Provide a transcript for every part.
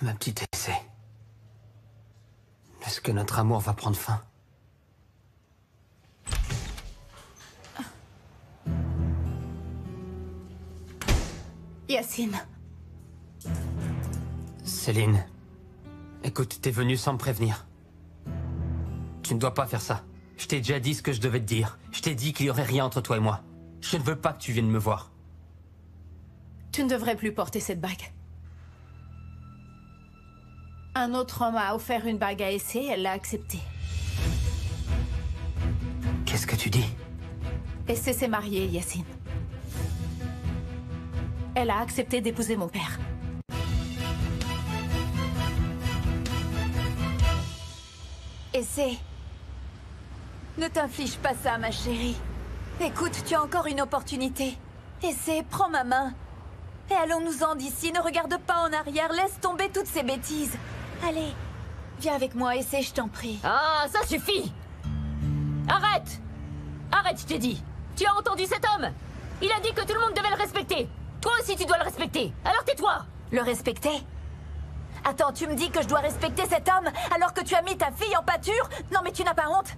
Ma petite essai. Est-ce que notre amour va prendre fin? Yacine. Céline. Écoute, t'es venue sans me prévenir. Tu ne dois pas faire ça. Je t'ai déjà dit ce que je devais te dire. Je t'ai dit qu'il y aurait rien entre toi et moi. Je ne veux pas que tu viennes me voir. Tu ne devrais plus porter cette bague. Un autre homme a offert une bague à Essay, elle l'a acceptée. Qu'est-ce que tu dis? Essay s'est mariée, Yacine. Elle a accepté d'épouser mon père. Essay. Ne t'inflige pas ça, ma chérie. Écoute, tu as encore une opportunité. Essay, prends ma main. Et allons-nous-en d'ici, ne regarde pas en arrière, laisse tomber toutes ces bêtises. Allez, viens avec moi, Essay, je t'en prie. Ah, ça suffit! Arrête! Arrête, je t'ai dit! Tu as entendu cet homme? Il a dit que tout le monde devait le respecter! Toi aussi, tu dois le respecter! Alors tais-toi! Le respecter? Attends, tu me dis que je dois respecter cet homme alors que tu as mis ta fille en pâture? Non mais tu n'as pas honte?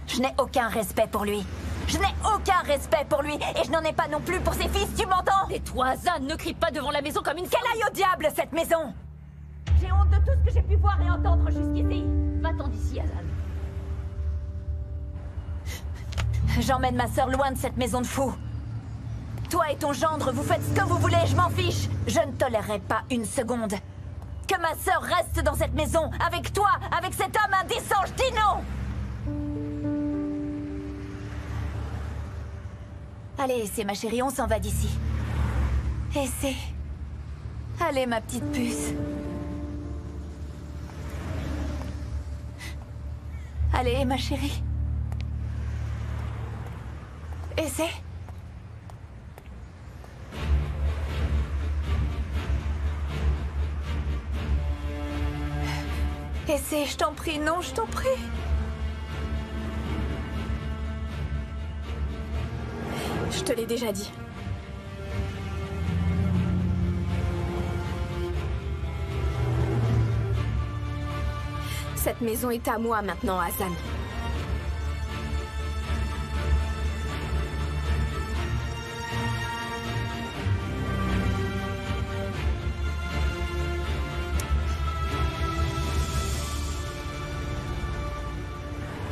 Je n'ai aucun respect pour lui. Je n'ai aucun respect pour lui et je n'en ai pas non plus pour ses fils, tu m'entends? Tais-toi, Zan, ne crie pas devant la maison comme une... Qu'elle aille au diable, cette maison! J'ai honte de tout ce que j'ai pu voir et entendre jusqu'ici. Va-t'en d'ici, Azan. J'emmène ma sœur loin de cette maison de fous. Toi et ton gendre, vous faites ce que vous voulez, je m'en fiche. Je ne tolérerai pas une seconde que ma sœur reste dans cette maison, avec toi, avec cet homme indécent, je dis non! Allez, c'est ma chérie, on s'en va d'ici. Et c'est... Allez, ma petite puce. Allez, ma chérie. Et c'est... Essaie, je t'en prie, non, je t'en prie. Je te l'ai déjà dit. Cette maison est à moi maintenant, Azan.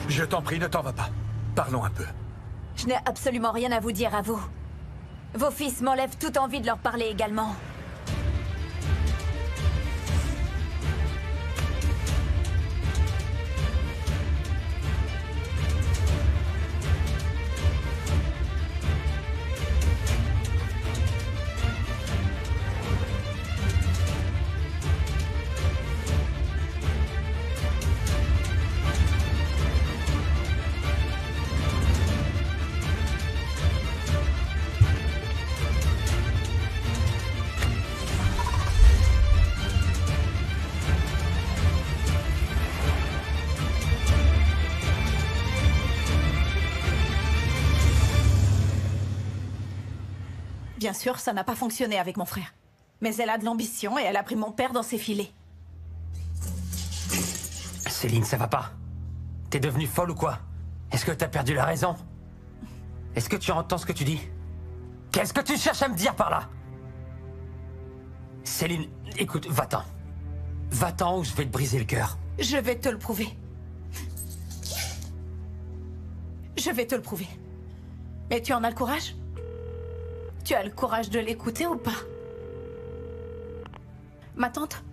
Je t'en prie, ne t'en va pas. Parlons un peu. Je n'ai absolument rien à vous dire à vous. Vos fils m'enlèvent toute envie de leur parler également. Bien sûr, ça n'a pas fonctionné avec mon frère. Mais elle a de l'ambition et elle a pris mon père dans ses filets. Céline, ça va pas. T'es devenue folle ou quoi? Est-ce que t'as perdu la raison? Est-ce que tu entends ce que tu dis? Qu'est-ce que tu cherches à me dire par là? Céline, écoute, va-t'en. Va-t'en ou je vais te briser le cœur. Je vais te le prouver. Je vais te le prouver. Mais tu en as le courage? Tu as le courage de l'écouter ou pas? Ma tante?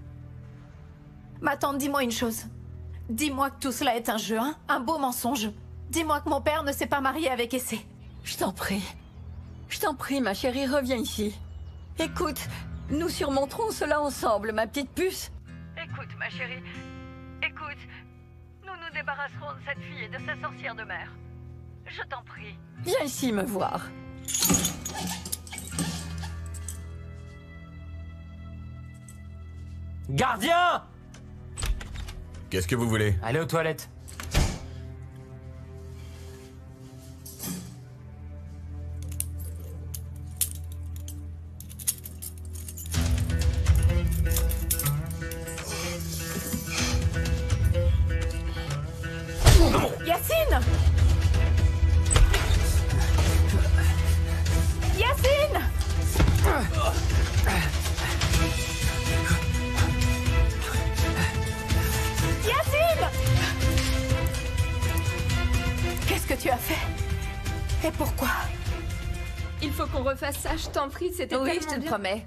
Ma tante, dis-moi une chose. Dis-moi que tout cela est un jeu, hein? Un beau mensonge. Dis-moi que mon père ne s'est pas marié avec Essay. Je t'en prie. Je t'en prie, ma chérie, reviens ici. Écoute, nous surmonterons cela ensemble, ma petite puce. Écoute, ma chérie. Écoute, nous nous débarrasserons de cette fille et de sa sorcière de mère. Je t'en prie. Viens ici me voir. Gardien! Qu'est-ce que vous voulez? Allez aux toilettes. qu'on refasse ça, je t'en prie, c'était Oui, je tellement te le bien. promets.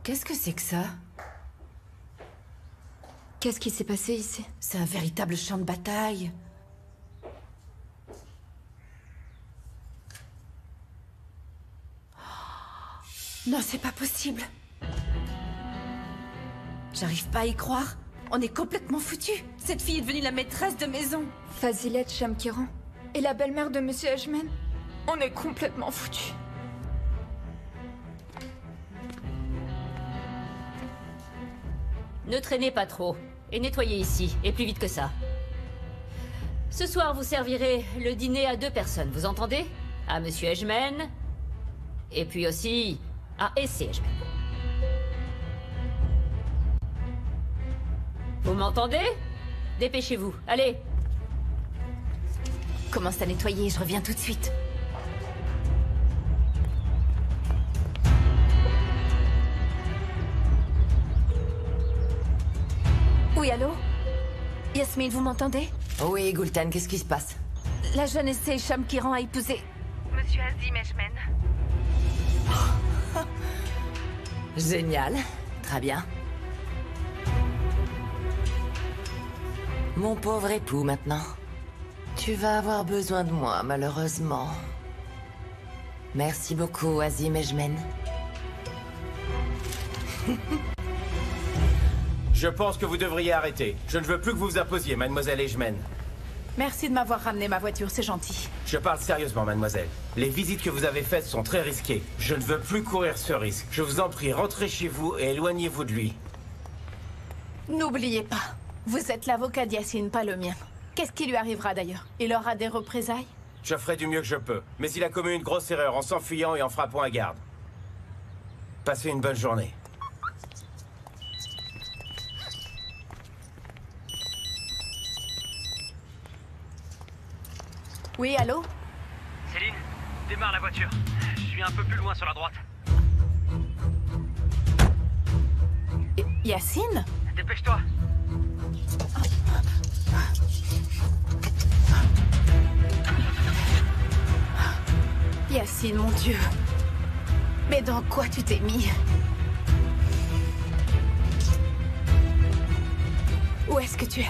Qu'est-ce que c'est que ça? Qu'est-ce qui s'est passé ici? C'est un véritable champ de bataille. Non, c'est pas possible. J'arrive pas à y croire. On est complètement foutus. Cette fille est devenue la maîtresse de maison. Fazilette Shamkiran et la belle-mère de Monsieur Ashman. On est complètement foutus. Ne traînez pas trop. Et nettoyez ici, et plus vite que ça. Ce soir, vous servirez le dîner à 2 personnes, vous entendez? À Monsieur Edgeman, et puis aussi à Essay Edgeman. Vous m'entendez? Dépêchez-vous, allez! Commence à nettoyer, je reviens tout de suite. Oui, allô? Yasmine, vous m'entendez? Oui, Gultan, qu'est-ce qui se passe? La jeune Essay Shamkiran a épousé... Monsieur Azim Eshman. Génial. Très bien. Mon pauvre époux, maintenant. Tu vas avoir besoin de moi, malheureusement. Merci beaucoup, Azim Eshman. Je pense que vous devriez arrêter. Je ne veux plus que vous vous imposiez, mademoiselle Ejmen. Merci de m'avoir ramené ma voiture, c'est gentil. Je parle sérieusement, mademoiselle. Les visites que vous avez faites sont très risquées. Je ne veux plus courir ce risque. Je vous en prie, rentrez chez vous et éloignez-vous de lui. N'oubliez pas, vous êtes l'avocat d'Yassine, pas le mien. Qu'est-ce qui lui arrivera d'ailleurs? Il aura des représailles? Je ferai du mieux que je peux. Mais il a commis une grosse erreur en s'enfuyant et en frappant un garde. Passez une bonne journée. Oui, allô? Céline, démarre la voiture. Je suis un peu plus loin sur la droite. Yacine? Dépêche-toi. Yacine, mon Dieu. Mais dans quoi tu t'es mis? Où est-ce que tu es?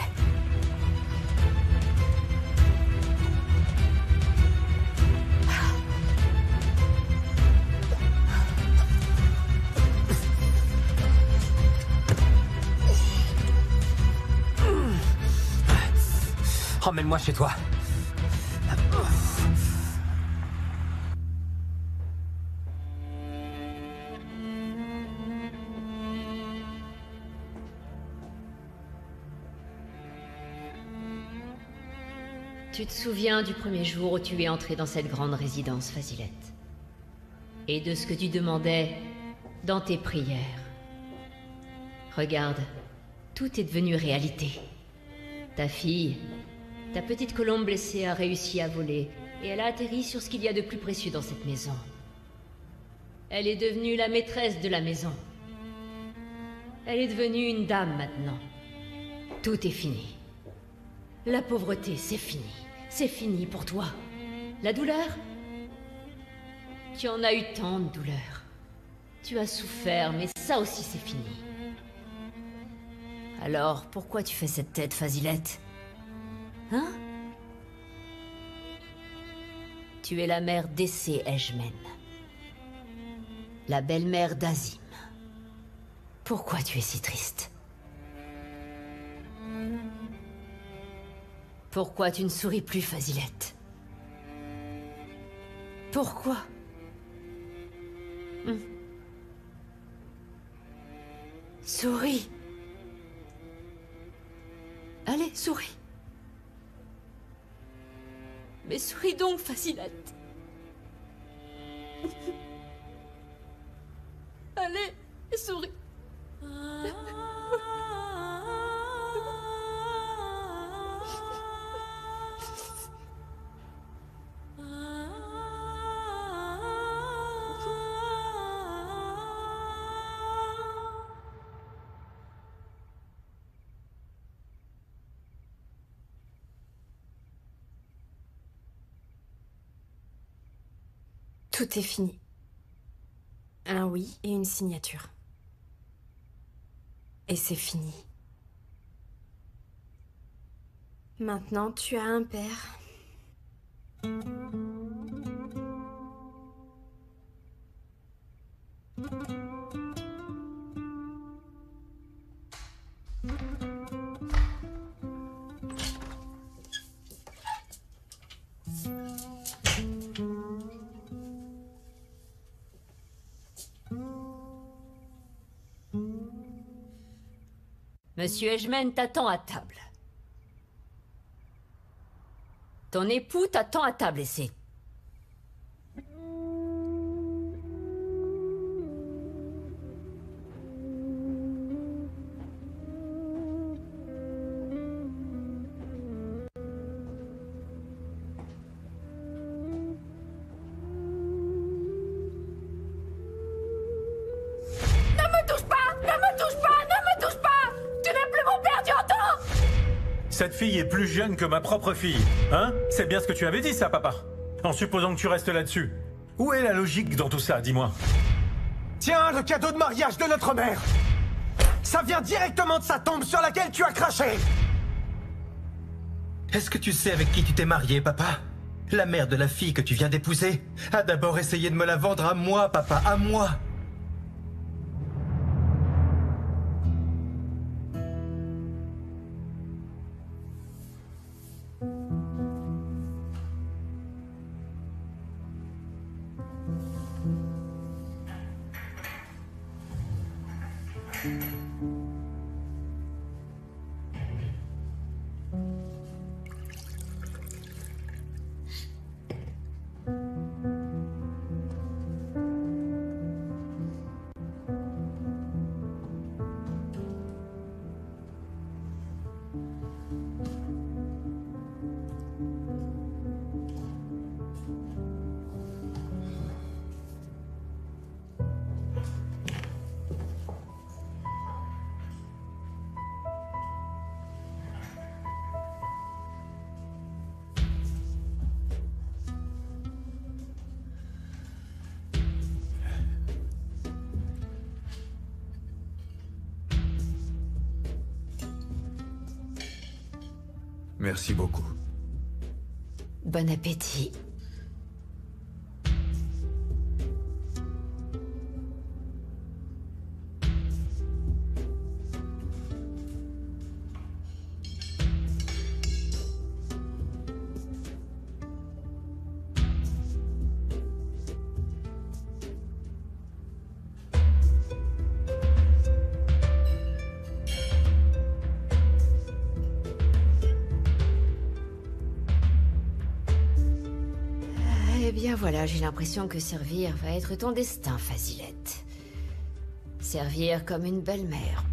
Emmène-moi chez toi. Tu te souviens du premier jour où tu es entré dans cette grande résidence, Fazilette? Et de ce que tu demandais dans tes prières. Regarde, tout est devenu réalité. Ta fille, ta petite colombe blessée a réussi à voler, et elle a atterri sur ce qu'il y a de plus précieux dans cette maison. Elle est devenue la maîtresse de la maison. Elle est devenue une dame maintenant. Tout est fini. La pauvreté, c'est fini. C'est fini pour toi. La douleur? Tu en as eu tant de douleur. Tu as souffert, mais ça aussi c'est fini. Alors, pourquoi tu fais cette tête, Fazilette? Hein? Tu es la mère d'Essay Ejmen. La belle-mère d'Azim. Pourquoi tu es si triste? Pourquoi tu ne souris plus, Fazilette? Pourquoi? Souris. Allez, souris. Mais souris donc, Fazilette. Allez, souris. Tout est fini. Un oui et une signature. Et c'est fini. Maintenant, tu as un père. Monsieur Edgman t'attend à table. Ton époux t'attend à table et c'est... Cette fille est plus jeune que ma propre fille, hein? C'est bien ce que tu avais dit, ça, papa. En supposant que tu restes là-dessus. Où est la logique dans tout ça, dis-moi? Tiens, le cadeau de mariage de notre mère! Ça vient directement de sa tombe sur laquelle tu as craché! Est-ce que tu sais avec qui tu t'es marié, papa? La mère de la fille que tu viens d'épouser a d'abord essayé de me la vendre à moi, papa, à moi! Merci beaucoup. Bon appétit. Eh bien voilà, j'ai l'impression que servir va être ton destin, Fazilette. Servir comme une belle-mère.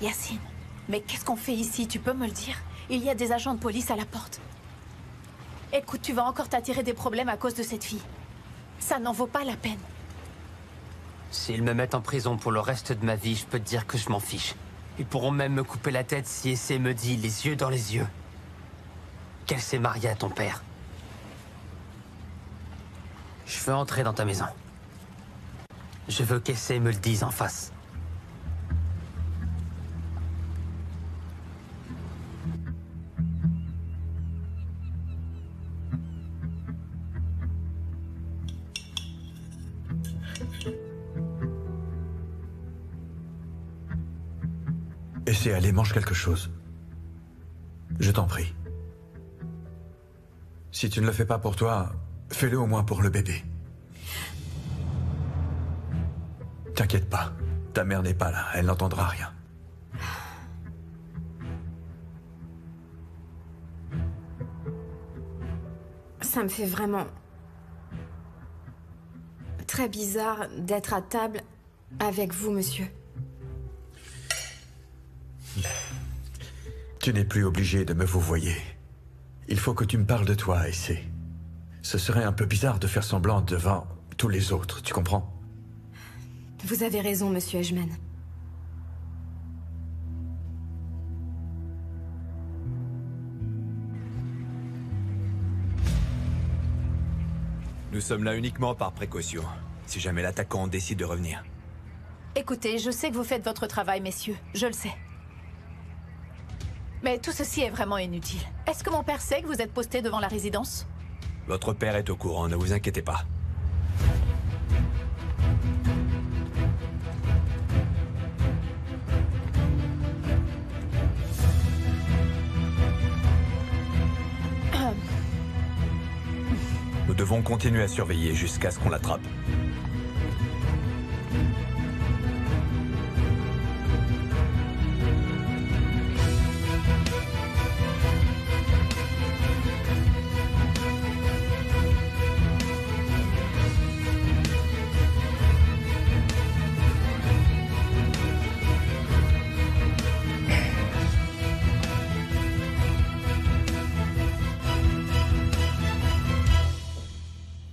Yacine, mais qu'est-ce qu'on fait ici? Tu peux me le dire? Il y a des agents de police à la porte. Écoute, tu vas encore t'attirer des problèmes à cause de cette fille. Ça n'en vaut pas la peine. S'ils me mettent en prison pour le reste de ma vie, je peux te dire que je m'en fiche. Ils pourront même me couper la tête si Essay me dit, les yeux dans les yeux, qu'elle s'est mariée à ton père. Je veux entrer dans ta maison. Je veux qu'Essay me le dise en face. Essay, allez, mange quelque chose. Je t'en prie. Si tu ne le fais pas pour toi, fais-le au moins pour le bébé. T'inquiète pas, ta mère n'est pas là, elle n'entendra rien. Ça me fait vraiment très bizarre d'être à table avec vous, monsieur. Tu n'es plus obligé de me vouvoyer. Il faut que tu me parles de toi, Essay. Ce serait un peu bizarre de faire semblant devant tous les autres, tu comprends? Vous avez raison, monsieur Edgeman. Nous sommes là uniquement par précaution, si jamais l'attaquant décide de revenir. Écoutez, je sais que vous faites votre travail, messieurs. Je le sais. Mais tout ceci est vraiment inutile. Est-ce que mon père sait que vous êtes posté devant la résidence? Votre père est au courant, ne vous inquiétez pas. Nous devons continuer à surveiller jusqu'à ce qu'on l'attrape.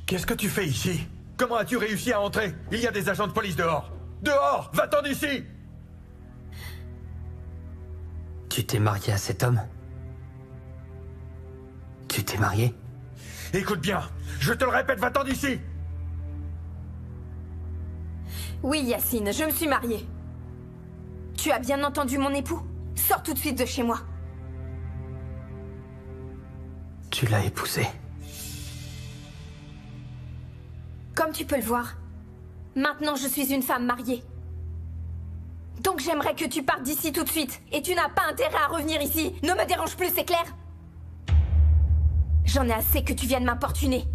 Qu'est-ce que tu fais ici? Comment as-tu réussi à entrer? Il y a des agents de police dehors. Dehors! Va-t'en d'ici! Tu t'es marié à cet homme? Tu t'es marié? Écoute bien, je te le répète, va-t'en d'ici! Oui, Yacine, je me suis mariée. Tu as bien entendu mon époux? Sors tout de suite de chez moi. Tu l'as épousé. Comme tu peux le voir, maintenant je suis une femme mariée. Donc j'aimerais que tu partes d'ici tout de suite. Et tu n'as pas intérêt à revenir ici. Ne me dérange plus, c'est clair? J'en ai assez que tu viennes m'importuner.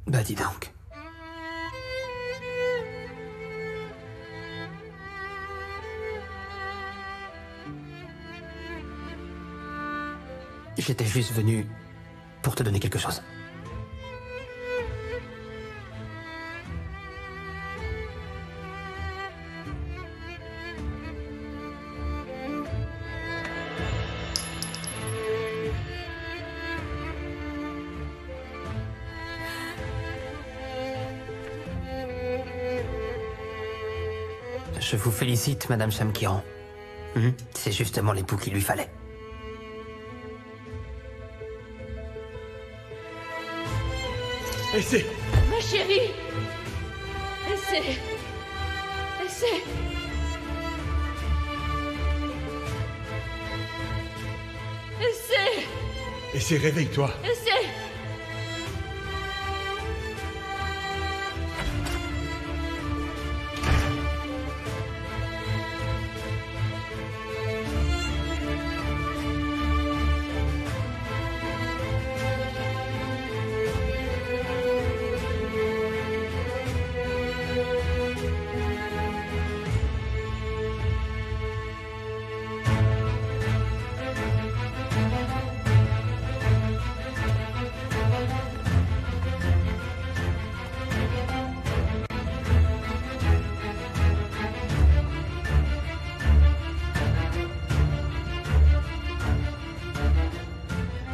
Bah dis donc. J'étais juste venu pour te donner quelque chose. Je vous félicite, Madame Shamkiran. C'est justement l'époux qu'il lui fallait. Essaie! Ma chérie! Essaie! Essaie! Essaie! Essaie, réveille-toi! Essaie!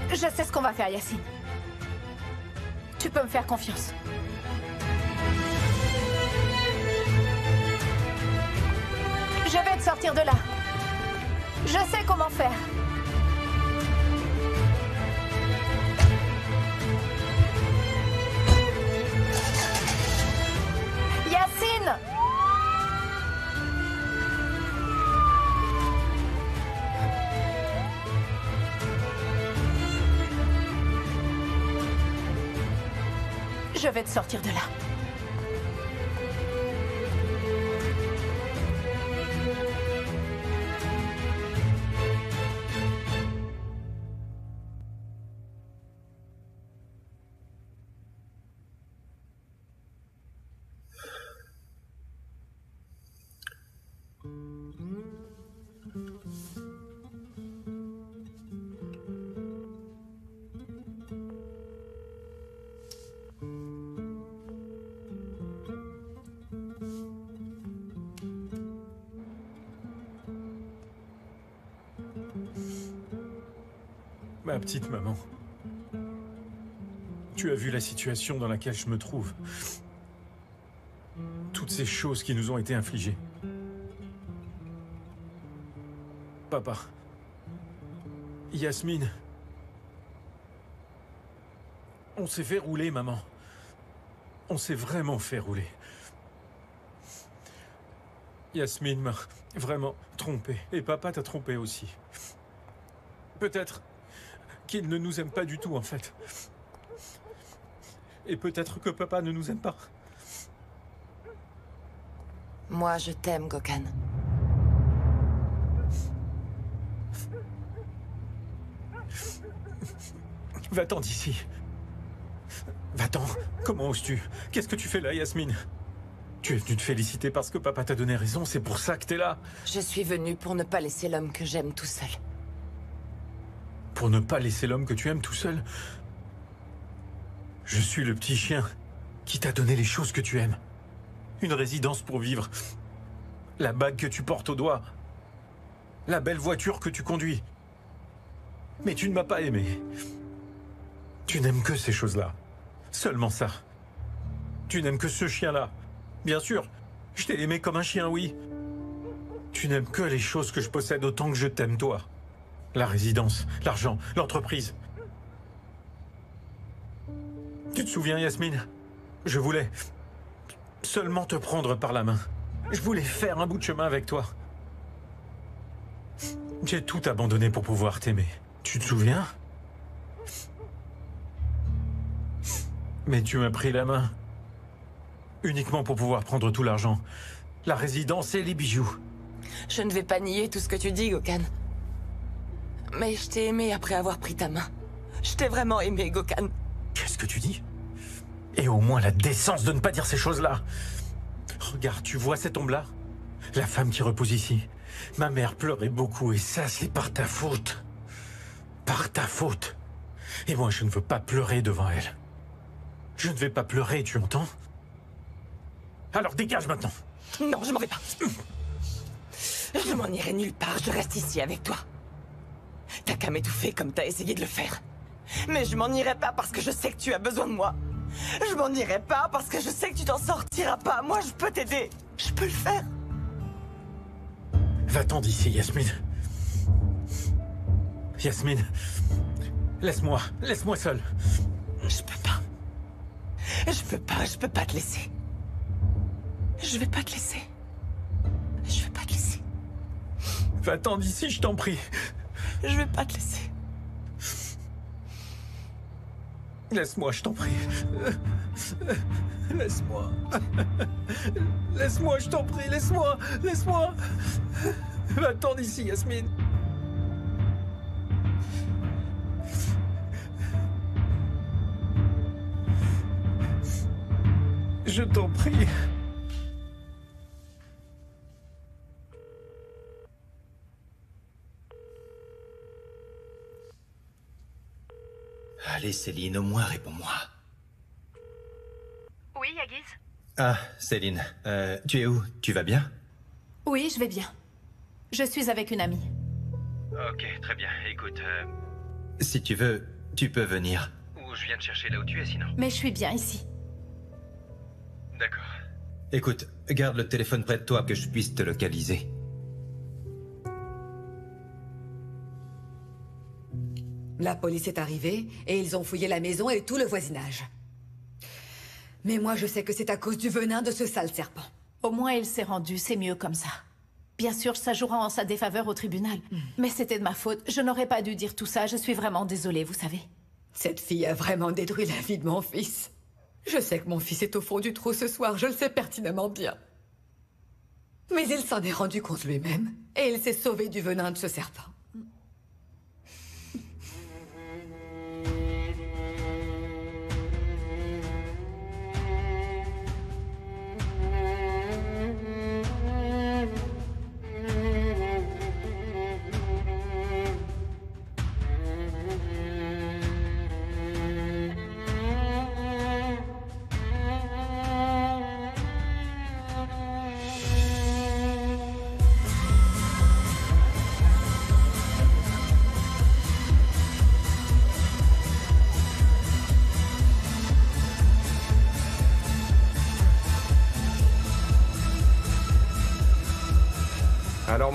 Je sais ce qu'on va faire, Yacine. Tu peux me faire confiance. Je vais te sortir de là. Je sais comment faire. Yacine! Je vais te sortir de là. Ma petite maman. Tu as vu la situation dans laquelle je me trouve. Toutes ces choses qui nous ont été infligées. Papa. Yasmine. On s'est fait rouler, maman. On s'est vraiment fait rouler. Yasmine m'a vraiment trompé. Et papa t'a trompé aussi. Peut-être qu'il ne nous aime pas du tout, en fait. Et peut-être que papa ne nous aime pas. Moi, je t'aime, Gokhan. Va-t'en d'ici. Va-t'en. Comment oses-tu? Qu'est-ce que tu fais là, Yasmine? Tu es venue te féliciter parce que papa t'a donné raison, c'est pour ça que t'es là. Je suis venue pour ne pas laisser l'homme que j'aime tout seul. Pour ne pas laisser l'homme que tu aimes tout seul? Je suis le petit chien qui t'a donné les choses que tu aimes. Une résidence pour vivre. La bague que tu portes au doigt. La belle voiture que tu conduis. Mais tu ne m'as pas aimé. Tu n'aimes que ces choses-là. Seulement ça. Tu n'aimes que ce chien-là. Bien sûr, je t'ai aimé comme un chien, oui. Tu n'aimes que les choses que je possède autant que je t'aime, toi. La résidence, l'argent, l'entreprise. Tu te souviens, Yasmine? Je voulais seulement te prendre par la main. Je voulais faire un bout de chemin avec toi. J'ai tout abandonné pour pouvoir t'aimer. Tu te souviens? Mais tu m'as pris la main. Uniquement pour pouvoir prendre tout l'argent. La résidence et les bijoux. Je ne vais pas nier tout ce que tu dis, Gokhan. Mais je t'ai aimé après avoir pris ta main. Je t'ai vraiment aimé, Gokhan. Qu'est-ce que tu dis? Et au moins la décence de ne pas dire ces choses-là. Regarde, tu vois cette ombre-là? La femme qui repose ici. Ma mère pleurait beaucoup et ça, c'est par ta faute. Par ta faute. Et moi, je ne veux pas pleurer devant elle. Je ne vais pas pleurer, tu entends? Alors dégage maintenant. Non, je m'en vais pas. Je m'en irai nulle part, je reste ici avec toi. T'as qu'à m'étouffer comme t'as essayé de le faire. Mais je m'en irai pas parce que je sais que tu as besoin de moi. Je m'en irai pas parce que je sais que tu t'en sortiras pas. Moi, je peux t'aider. Je peux le faire. Va-t'en d'ici, Yasmine. Yasmine, laisse-moi seul. Je peux pas. Je peux pas te laisser. Je vais pas te laisser. Je vais pas te laisser. Va-t'en d'ici, je t'en prie. Je vais pas te laisser. Laisse-moi, je t'en prie. Laisse-moi. Laisse-moi, je t'en prie, laisse-moi. Laisse-moi. Va-t'en d'ici, Yasmine. Je t'en prie. Allez, Céline, au moins réponds-moi. Oui, Aguiz? Ah, Céline, tu es où? Tu vas bien? Oui, je vais bien. Je suis avec une amie. Ok, très bien. Écoute, Si tu veux, tu peux venir. ou je viens te chercher là où tu es sinon. Mais je suis bien ici. D'accord. Écoute, garde le téléphone près de toi que je puisse te localiser. La police est arrivée et ils ont fouillé la maison et tout le voisinage. Mais moi, je sais que c'est à cause du venin de ce sale serpent. Au moins, il s'est rendu, c'est mieux comme ça. Bien sûr, ça jouera en sa défaveur au tribunal. Mais c'était de ma faute. Je n'aurais pas dû dire tout ça. Je suis vraiment désolée, vous savez. Cette fille a vraiment détruit la vie de mon fils. Je sais que mon fils est au fond du trou ce soir, je le sais pertinemment bien. Mais il s'en est rendu compte lui-même, et il s'est sauvé du venin de ce serpent.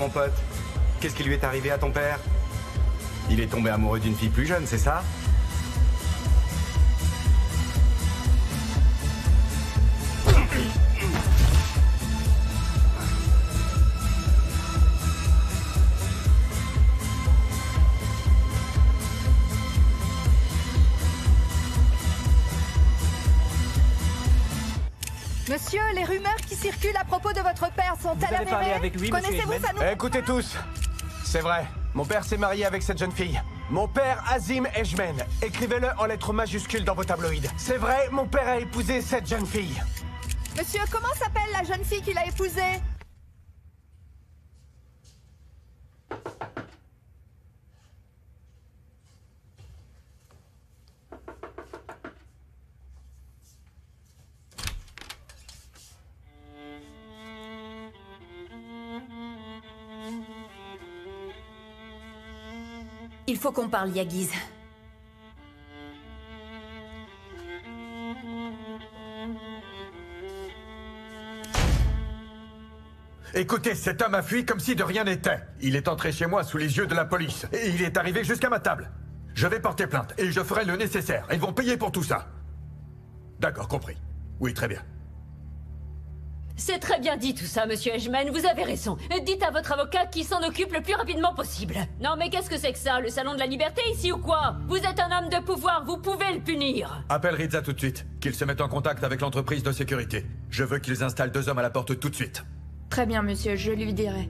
mon pote? Qu'est-ce qui lui est arrivé à ton père? Il est tombé amoureux d'une fille plus jeune, c'est ça? Monsieur, les rumeurs qui circulent à propos de votre père sont-elles avérées? Parlé avec lui, Connaissez-vous sa nouvelle? Écoutez tous, c'est vrai, mon père s'est marié avec cette jeune fille. Mon père, Azim Ejmen. Écrivez-le en lettres majuscules dans vos tabloïds. C'est vrai, mon père a épousé cette jeune fille. Monsieur, comment s'appelle la jeune fille qu'il a épousée? Il faut qu'on parle, Yagiz. Écoutez, cet homme a fui comme si de rien n'était. Il est entré chez moi sous les yeux de la police. Et il est arrivé jusqu'à ma table. Je vais porter plainte et je ferai le nécessaire. Ils vont payer pour tout ça. D'accord, compris. Oui, très bien. C'est très bien dit tout ça, monsieur Ejmen, vous avez raison. Dites à votre avocat qu'il s'en occupe le plus rapidement possible. Non mais qu'est-ce que c'est que ça, le salon de la liberté ici ou quoi? Vous êtes un homme de pouvoir, vous pouvez le punir. Appelle Riza tout de suite. Qu'ils se mettent en contact avec l'entreprise de sécurité. Je veux qu'ils installent 2 hommes à la porte tout de suite. Très bien, monsieur, je lui dirai.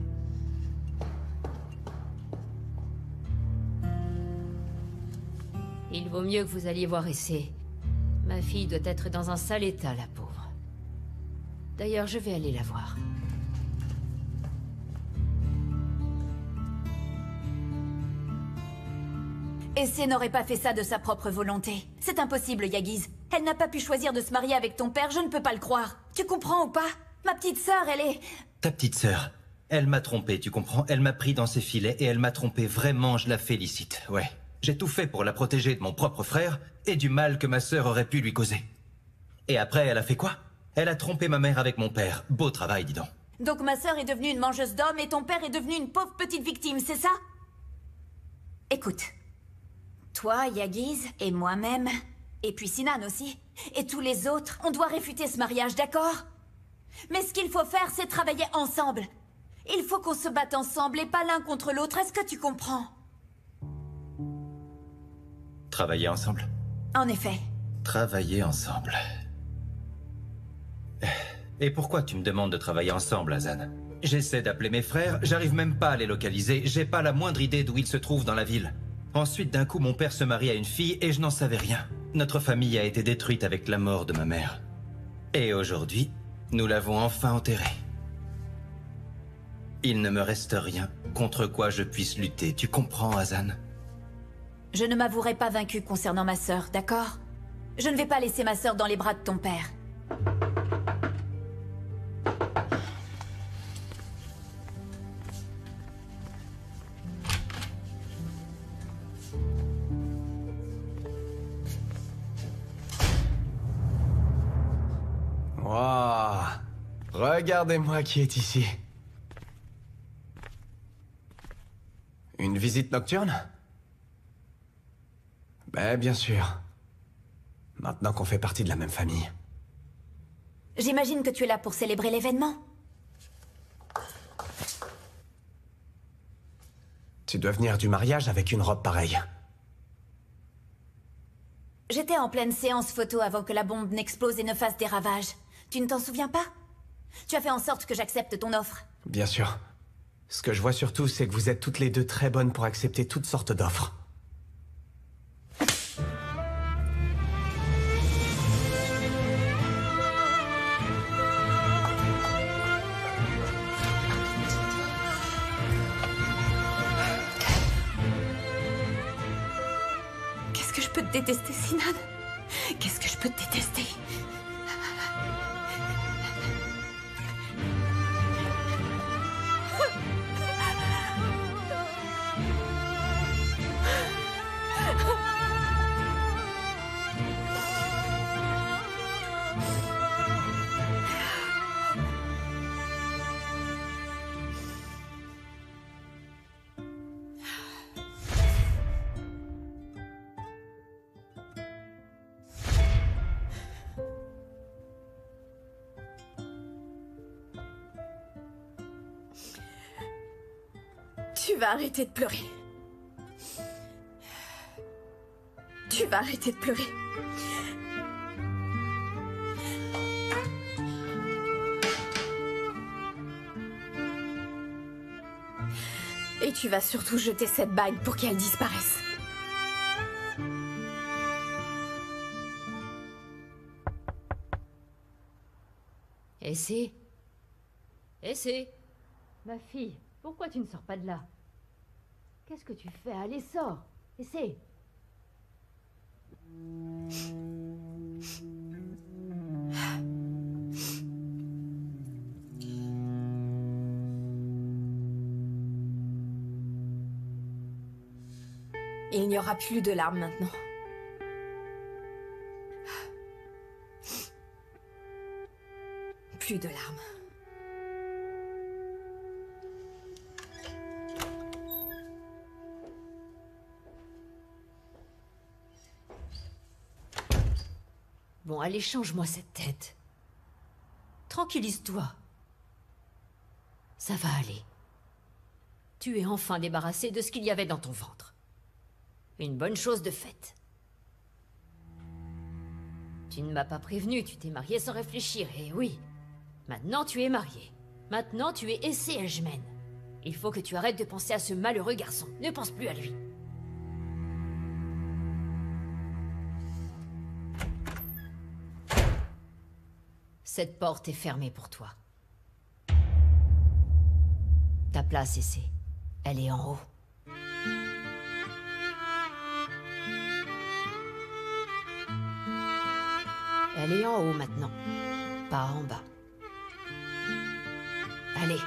Il vaut mieux que vous alliez voir Essay. Ma fille doit être dans un sale état, la pauvre. D'ailleurs, je vais aller la voir. Essay n'aurait pas fait ça de sa propre volonté. C'est impossible, Yagiz. Elle n'a pas pu choisir de se marier avec ton père, je ne peux pas le croire. Tu comprends ou pas? Ma petite sœur, elle est... Ta petite sœur, elle m'a trompé, tu comprends? Elle m'a pris dans ses filets et elle m'a trompé. Vraiment, je la félicite, ouais. J'ai tout fait pour la protéger de mon propre frère et du mal que ma sœur aurait pu lui causer. Et après, elle a fait quoi? Elle a trompé ma mère avec mon père. Beau travail, dis donc. Donc ma sœur est devenue une mangeuse d'hommes et ton père est devenu une pauvre petite victime, c'est ça? Écoute. Toi, Yagiz, et moi-même, et puis Sinan aussi, et tous les autres, on doit réfuter ce mariage, d'accord? Mais ce qu'il faut faire, c'est travailler ensemble. Il faut qu'on se batte ensemble et pas l'un contre l'autre, est-ce que tu comprends? Travailler ensemble? En effet. Travailler ensemble. Et pourquoi tu me demandes de travailler ensemble, Hazan? J'essaie d'appeler mes frères, j'arrive même pas à les localiser, j'ai pas la moindre idée d'où ils se trouvent dans la ville. Ensuite, d'un coup, mon père se marie à une fille et je n'en savais rien. Notre famille a été détruite avec la mort de ma mère. Et aujourd'hui, nous l'avons enfin enterrée. Il ne me reste rien contre quoi je puisse lutter, tu comprends, Hazan? Je ne m'avouerai pas vaincu concernant ma sœur, d'accord? Je ne vais pas laisser ma sœur dans les bras de ton père. Waouh! Regardez-moi qui est ici. Une visite nocturne? Ben, bien sûr. Maintenant qu'on fait partie de la même famille. J'imagine que tu es là pour célébrer l'événement. Tu dois venir du mariage avec une robe pareille. J'étais en pleine séance photo avant que la bombe n'explose et ne fasse des ravages. Tu ne t'en souviens pas? Tu as fait en sorte que j'accepte ton offre. Bien sûr. Ce que je vois surtout, c'est que vous êtes toutes les deux très bonnes pour accepter toutes sortes d'offres. Qu'est-ce que je peux te détester, Sinan? Qu'est-ce que je peux te détester? Tu vas arrêter de pleurer. Tu vas arrêter de pleurer. Et tu vas surtout jeter cette bague pour qu'elle disparaisse. Essaie. Essaie. Ma fille, pourquoi tu ne sors pas de là? Qu'est-ce que tu fais? Allez, sors. Essaie. Il n'y aura plus de larmes maintenant. Plus de larmes. Bon, allez, change-moi cette tête. Tranquillise-toi. Ça va aller. Tu es enfin débarrassé de ce qu'il y avait dans ton ventre. Une bonne chose de faite. Tu ne m'as pas prévenu, tu t'es marié sans réfléchir, et oui. Maintenant, tu es marié. Maintenant, tu es Essé Edgeman. Il faut que tu arrêtes de penser à ce malheureux garçon. Ne pense plus à lui. Cette porte est fermée pour toi. Ta place, Essé. Elle est en haut. Elle est en haut maintenant, pas en bas. Allez.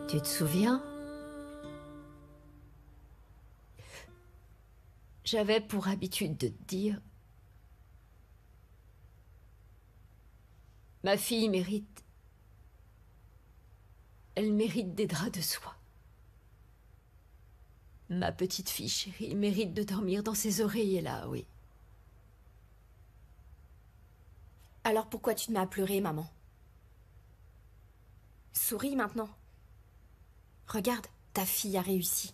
Tu te souviens? J'avais pour habitude de te dire... Ma fille mérite... Elle mérite des draps de soie. Ma petite fille chérie mérite de dormir dans ses oreillers là, oui. Alors pourquoi tu te mets à pleurer, maman? Souris maintenant. Regarde, ta fille a réussi.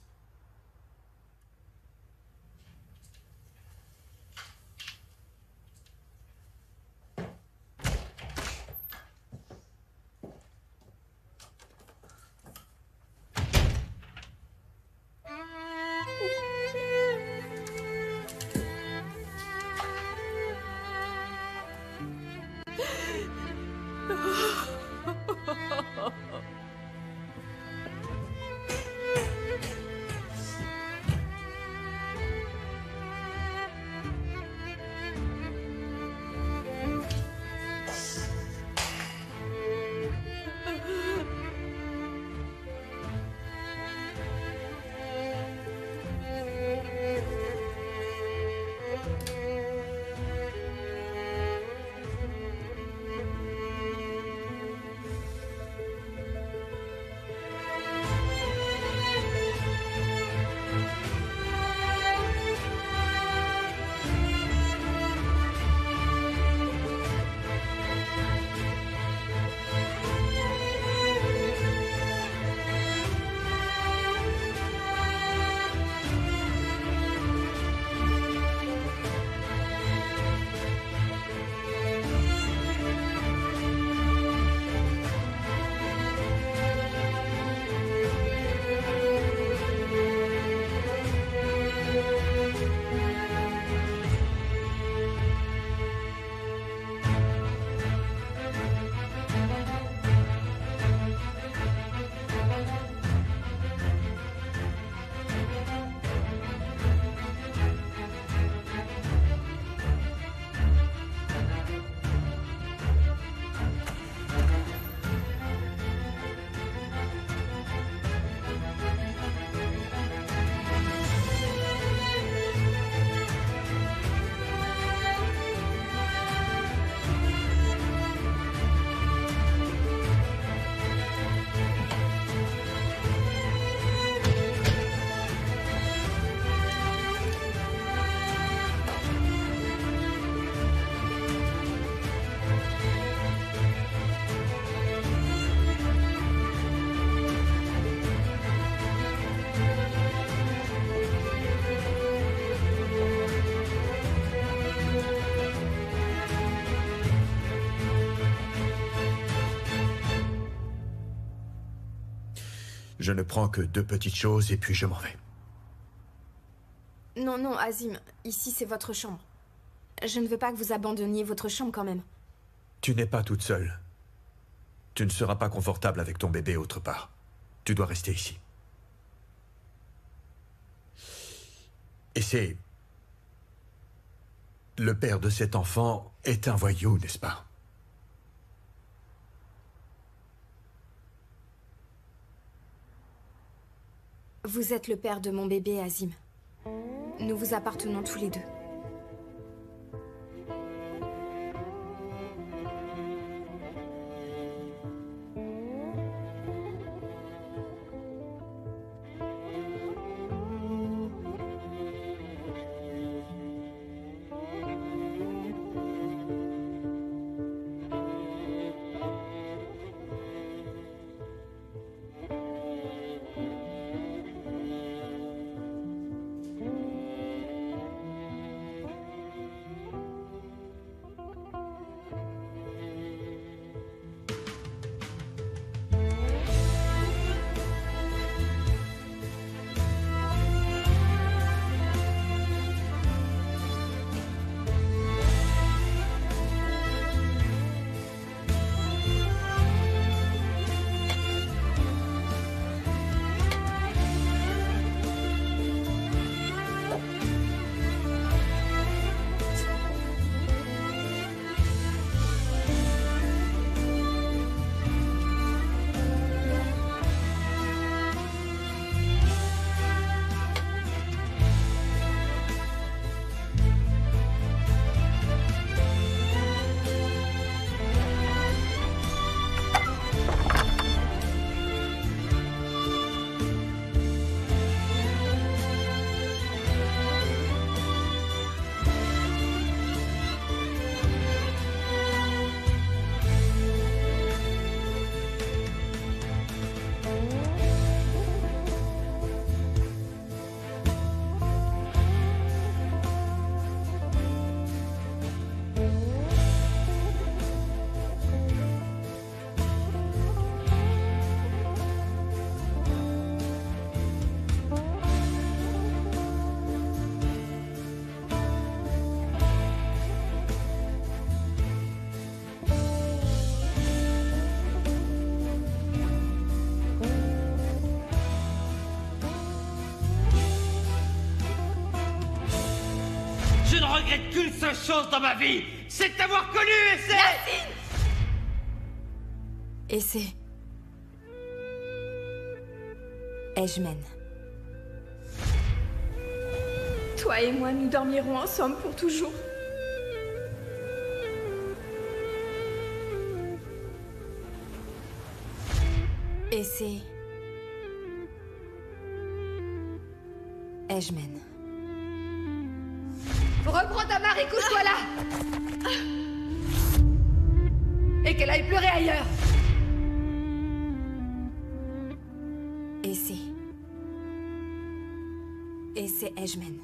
Je ne prends que 2 petites choses et puis je m'en vais. Non, non, Azim, ici c'est votre chambre. Je ne veux pas que vous abandonniez votre chambre quand même. Tu n'es pas toute seule. Tu ne seras pas confortable avec ton bébé autre part. Tu dois rester ici. Et c'est... Le père de cet enfant est un voyou, n'est-ce pas? Vous êtes le père de mon bébé, Azim. Nous vous appartenons tous les deux. Je ne regrette qu'une seule chose dans ma vie, c'est de t'avoir connu, Et c'est... Ejmen. Toi et moi, nous dormirons ensemble pour toujours. Et c'est... Ejmen. Reprends ta mare et couche-toi là. Et qu'elle aille pleurer ailleurs. Et c'est... Ejmen.